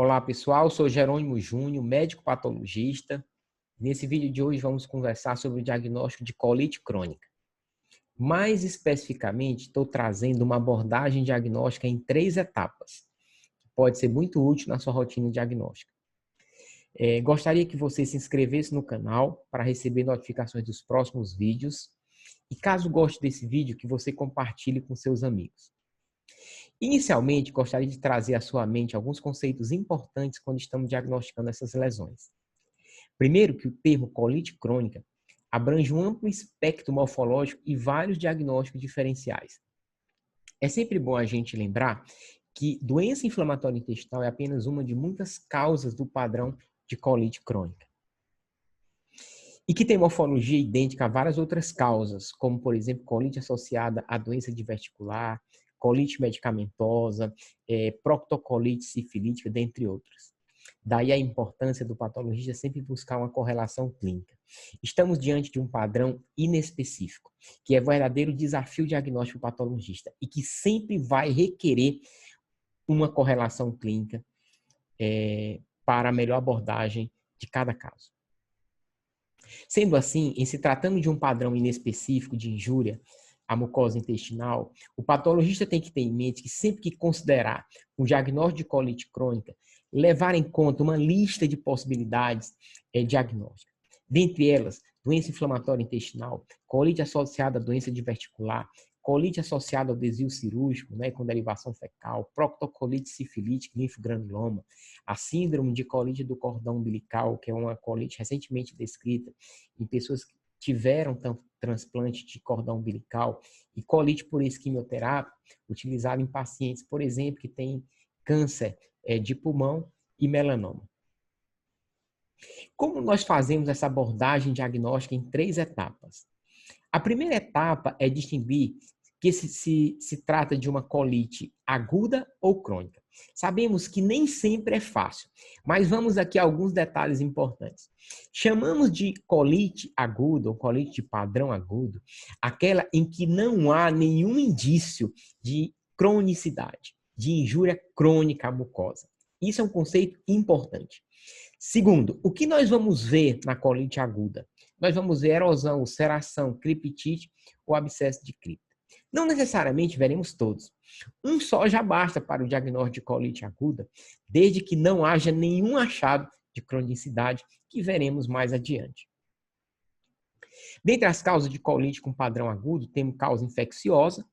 Olá pessoal, sou Jerônimo Júnior, médico patologista. Nesse vídeo de hoje vamos conversar sobre o diagnóstico de colite crônica. Mais especificamente, estou trazendo uma abordagem diagnóstica em 3 etapas. Pode ser muito útil na sua rotina diagnóstica. Gostaria que você se inscrevesse no canal para receber notificações dos próximos vídeos. E caso goste desse vídeo, que você compartilhe com seus amigos. Inicialmente, gostaria de trazer à sua mente alguns conceitos importantes quando estamos diagnosticando essas lesões. Primeiro, que o termo colite crônica abrange um amplo espectro morfológico e vários diagnósticos diferenciais. É sempre bom a gente lembrar que doença inflamatória intestinal é apenas uma de muitas causas do padrão de colite crônica. E que tem morfologia idêntica a várias outras causas, como, por exemplo, colite associada à doença diverticular, colite medicamentosa, proctocolite sifilítica, dentre outras. Daí a importância do patologista sempre buscar uma correlação clínica. Estamos diante de um padrão inespecífico, que é verdadeiro desafio diagnóstico patologista e que sempre vai requerer uma correlação clínica para a melhor abordagem de cada caso. Sendo assim, em se tratando de um padrão inespecífico de injúria à mucosa intestinal, o patologista tem que ter em mente que sempre que considerar um diagnóstico de colite crônica, levar em conta uma lista de possibilidades diagnósticas. Dentre elas, doença inflamatória intestinal, colite associada à doença diverticular, colite associada ao desvio cirúrgico, com derivação fecal, proctocolite sifilítica, linfogranuloma, a síndrome de colite do cordão umbilical, que é uma colite recentemente descrita em pessoas que tiveram transplante de cordão umbilical, e colite por isquimioterapia, utilizada em pacientes, por exemplo, que têm câncer de pulmão e melanoma. Como nós fazemos essa abordagem diagnóstica em 3 etapas? A primeira etapa é distinguir que se trata de uma colite aguda ou crônica. Sabemos que nem sempre é fácil, mas vamos aqui a alguns detalhes importantes. Chamamos de colite aguda ou colite de padrão agudo aquela em que não há nenhum indício de cronicidade, de injúria crônica à mucosa. Isso é um conceito importante. Segundo, o que nós vamos ver na colite aguda? Nós vamos ver erosão, ulceração, criptite ou abscesso de cripta. Não necessariamente veremos todos. Um só já basta para o diagnóstico de colite aguda, desde que não haja nenhum achado de cronicidade, que veremos mais adiante. Dentre as causas de colite com padrão agudo, temos causa infecciosa,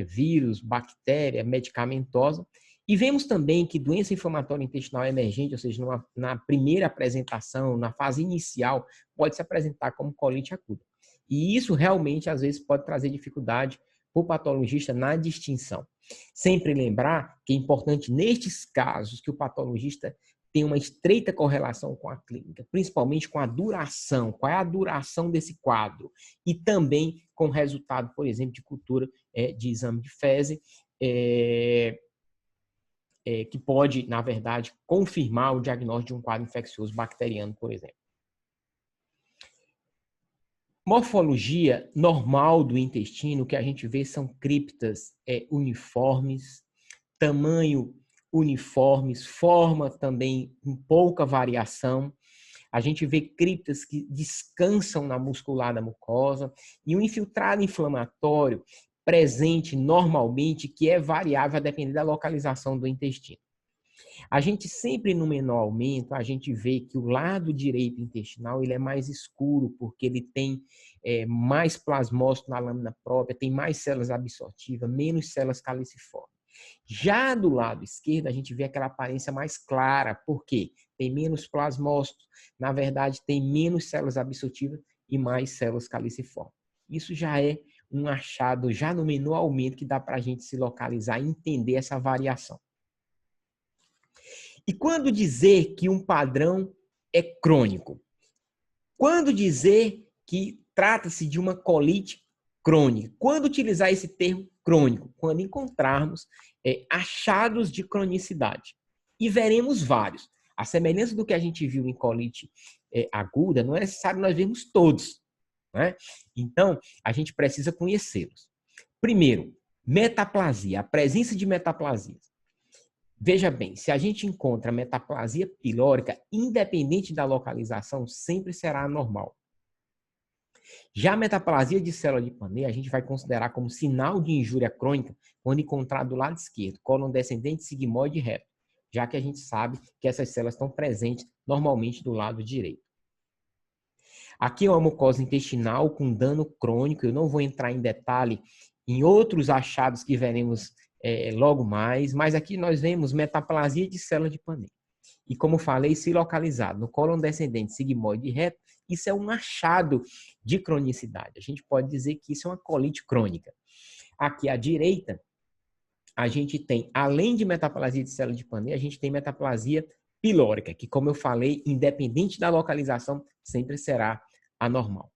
vírus, bactéria, medicamentosa, e vemos também que doença inflamatória intestinal emergente, ou seja, na primeira apresentação, na fase inicial, pode se apresentar como colite aguda. E isso realmente, às vezes, pode trazer dificuldade para o patologista na distinção. Sempre lembrar que é importante, nestes casos, que o patologista tenha uma estreita correlação com a clínica, principalmente com a duração, qual é a duração desse quadro, e também com o resultado, por exemplo, de cultura de exame de fezes, que pode, na verdade, confirmar o diagnóstico de um quadro infeccioso bacteriano, por exemplo. Morfologia normal do intestino, o que a gente vê são criptas uniformes, tamanho uniformes, forma também com pouca variação. A gente vê criptas que descansam na muscular da mucosa e um infiltrado inflamatório presente normalmente, que é variável a depender da localização do intestino. A gente sempre, no menor aumento, a gente vê que o lado direito intestinal ele é mais escuro, porque ele tem mais plasmócito na lâmina própria, tem mais células absortivas, menos células caliciformes. Já do lado esquerdo, a gente vê aquela aparência mais clara, porque tem menos plasmócito, na verdade, tem menos células absortivas e mais células caliciformes. Isso já é um achado, já no menor aumento, que dá para a gente se localizar e entender essa variação. E quando dizer que um padrão é crônico? Quando dizer que trata-se de uma colite crônica? Quando utilizar esse termo crônico? Quando encontrarmos achados de cronicidade. E veremos vários. A semelhança do que a gente viu em colite aguda, não é necessário nós vermos todos, né? Então, a gente precisa conhecê-los. Primeiro, metaplasia, a presença de metaplasias. Veja bem, se a gente encontra metaplasia pilórica, independente da localização, sempre será anormal. Já a metaplasia de célula de Pannett, a gente vai considerar como sinal de injúria crônica quando encontrado do lado esquerdo, cólon descendente, sigmoide reto, já que a gente sabe que essas células estão presentes normalmente do lado direito. Aqui é uma mucosa intestinal com dano crônico, eu não vou entrar em detalhe em outros achados que veremos logo mais, mas aqui nós vemos metaplasia de célula de Pannett. E como falei, se localizado no cólon descendente sigmoide reto, isso é um achado de cronicidade. A gente pode dizer que isso é uma colite crônica. Aqui à direita, a gente tem, além de metaplasia de célula de Pannett, a gente tem metaplasia pilórica, que, como eu falei, independente da localização, sempre será anormal.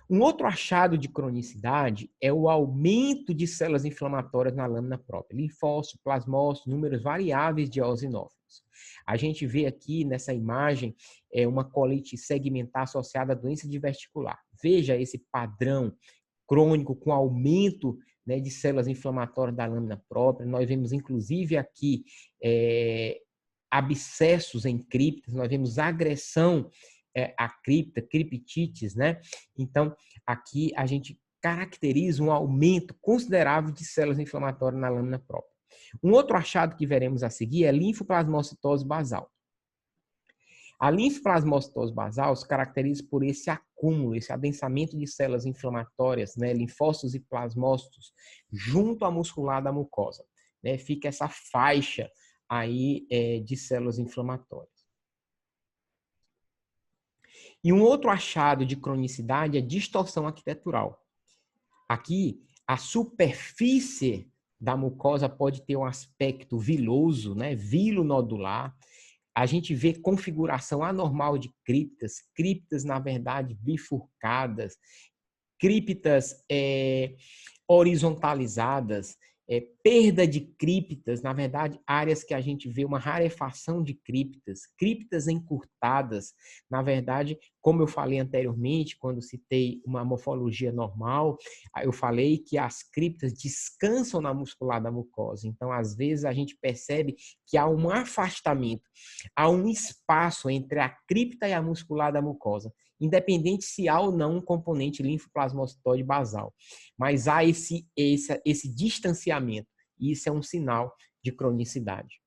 Um outro achado de cronicidade é o aumento de células inflamatórias na lâmina própria, linfócitos, plasmócitos, números variáveis de eosinófilos. A gente vê aqui nessa imagem uma colite segmentar associada à doença diverticular. Veja esse padrão crônico com aumento, né, de células inflamatórias da lâmina própria. Nós vemos, inclusive, aqui abscessos em criptas, nós vemos agressão a cripta, criptites, né? Então, aqui a gente caracteriza um aumento considerável de células inflamatórias na lâmina própria. Um outro achado que veremos a seguir é linfoplasmocitose basal. A linfoplasmocitose basal se caracteriza por esse acúmulo, esse adensamento de células inflamatórias, né, linfócitos e plasmócitos, junto à muscular da mucosa. Né? Fica essa faixa aí de células inflamatórias. E um outro achado de cronicidade é distorção arquitetural. Aqui, a superfície da mucosa pode ter um aspecto viloso, né, vilo-nodular. A gente vê configuração anormal de criptas, na verdade, bifurcadas, criptas horizontalizadas, perda de criptas, na verdade, áreas que a gente vê uma rarefação de criptas encurtadas, na verdade, como eu falei anteriormente, quando citei uma morfologia normal, eu falei que as criptas descansam na muscular da mucosa, então, às vezes, a gente percebe que há um afastamento, há um espaço entre a cripta e a muscular da mucosa, independente se há ou não um componente linfoplasmocitose basal. Mas há esse distanciamento, e isso é um sinal de cronicidade.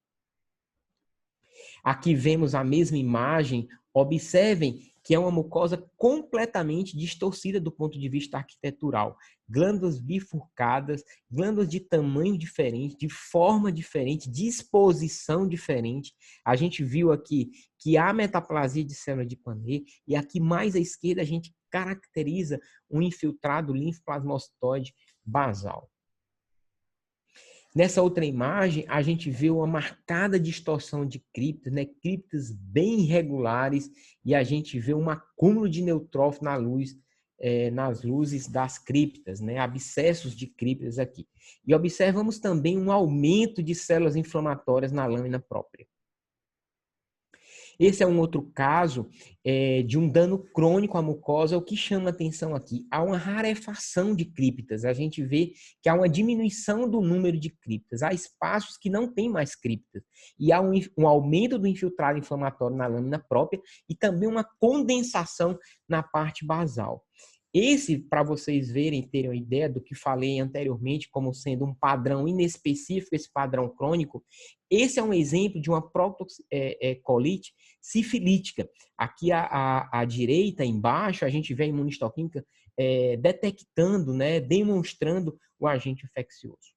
Aqui vemos a mesma imagem, observem que é uma mucosa completamente distorcida do ponto de vista arquitetural. Glândulas bifurcadas, glândulas de tamanho diferente, de forma diferente, disposição diferente. A gente viu aqui que há metaplasia de célula de Pannett, e aqui mais à esquerda a gente caracteriza um infiltrado linfoplasmocitoide basal. Nessa outra imagem, a gente vê uma marcada distorção de criptas, né? Criptas bem irregulares, e a gente vê um acúmulo de neutrófilo na luz, nas luzes das criptas, né? Abscessos de criptas aqui. E observamos também um aumento de células inflamatórias na lâmina própria. Esse é um outro caso de um dano crônico à mucosa. O que chama atenção aqui? Há uma rarefação de criptas. A gente vê que há uma diminuição do número de criptas. Há espaços que não tem mais criptas. E há um aumento do infiltrado inflamatório na lâmina própria e também uma condensação na parte basal. Esse, para vocês verem, terem uma ideia do que falei anteriormente como sendo um padrão inespecífico, esse padrão crônico, esse é um exemplo de uma proctocolite sifilítica. Aqui à direita, embaixo, a gente vê a imunistoquímica detectando, né, demonstrando o agente infeccioso.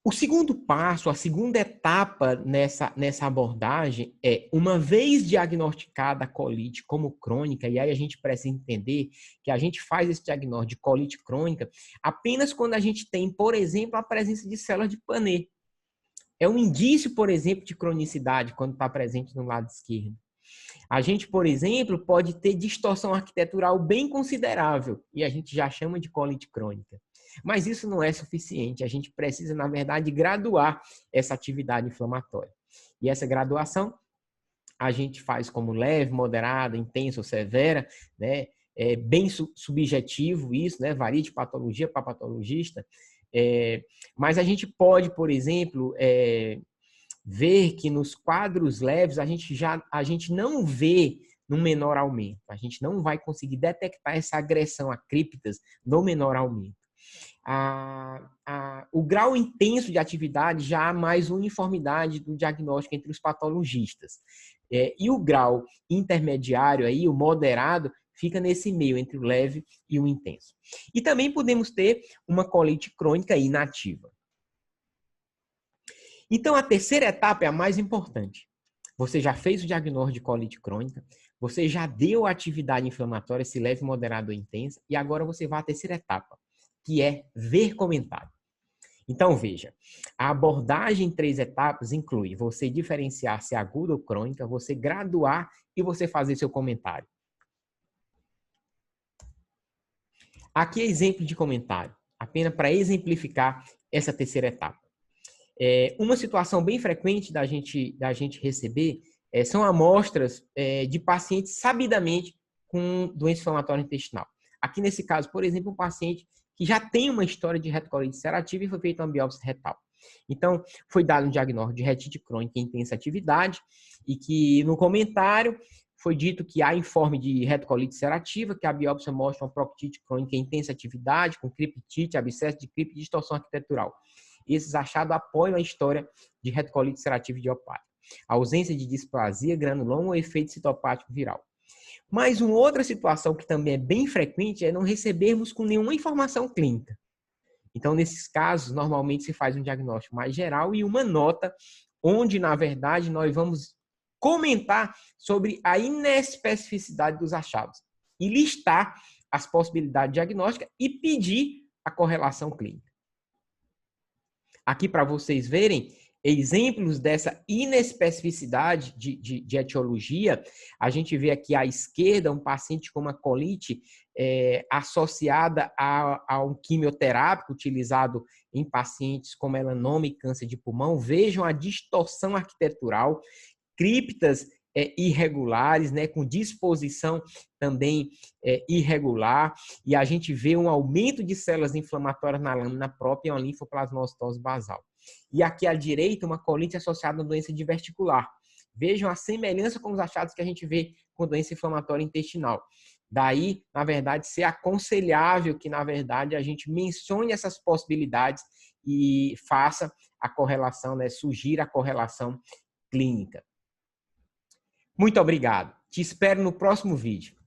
O segundo passo, a segunda etapa nessa abordagem é, uma vez diagnosticada a colite como crônica, e aí a gente precisa entender que a gente faz esse diagnóstico de colite crônica apenas quando a gente tem, por exemplo, a presença de células de Pannett. É um indício, por exemplo, de cronicidade quando está presente no lado esquerdo. A gente, por exemplo, pode ter distorção arquitetural bem considerável, e a gente já chama de colite crônica. Mas isso não é suficiente. A gente precisa, na verdade, graduar essa atividade inflamatória. E essa graduação a gente faz como leve, moderada, intensa ou severa, né? É bem subjetivo isso, né? Varia de patologia para patologista. Mas a gente pode, por exemplo, ver que nos quadros leves a gente não vê no menor aumento. A gente não vai conseguir detectar essa agressão a criptas no menor aumento. O grau intenso de atividade já há mais uniformidade do diagnóstico entre os patologistas. E o grau intermediário, aí, o moderado, fica nesse meio, entre o leve e o intenso. E também podemos ter uma colite crônica inativa. Então, a terceira etapa é a mais importante. Você já fez o diagnóstico de colite crônica, você já deu a atividade inflamatória, se leve, moderada ou intensa, e agora você vai à terceira etapa, que é ver comentário. Então, veja, a abordagem em 3 etapas inclui você diferenciar se é aguda ou crônica, você graduar e você fazer seu comentário. Aqui é exemplo de comentário, apenas para exemplificar essa terceira etapa. Uma situação bem frequente da gente receber são amostras de pacientes sabidamente com doença inflamatória intestinal. Aqui nesse caso, por exemplo, um paciente que já tem uma história de retocolite ulcerativa e foi feita uma biópsia retal. Então, foi dado um diagnóstico de retite crônica em intensa atividade e que no comentário foi dito que há informe de retocolite ulcerativa, que a biópsia mostra uma proctite crônica em intensa atividade, com criptite, abscesso de cripte e distorção arquitetural. Esses achados apoiam a história de retocolite ulcerativa idiopática. A ausência de displasia, granuloma ou efeito citopático viral. Mas uma outra situação que também é bem frequente é não recebermos com nenhuma informação clínica. Então, nesses casos, normalmente se faz um diagnóstico mais geral e uma nota onde, na verdade, nós vamos comentar sobre a inespecificidade dos achados e listar as possibilidades diagnósticas e pedir a correlação clínica. Aqui, para vocês verem exemplos dessa inespecificidade de etiologia, a gente vê aqui à esquerda um paciente com uma colite associada a um quimioterápico utilizado em pacientes com melanoma e câncer de pulmão. Vejam a distorção arquitetural, criptas irregulares, né, com disposição também irregular, e a gente vê um aumento de células inflamatórias na lâmina própria e uma linfoplasmocitose basal. E aqui à direita, uma colite associada a doença diverticular. Vejam a semelhança com os achados que a gente vê com doença inflamatória intestinal. Daí, na verdade, ser aconselhável que, na verdade, a gente mencione essas possibilidades e faça a correlação, né, sugira a correlação clínica. Muito obrigado. Te espero no próximo vídeo.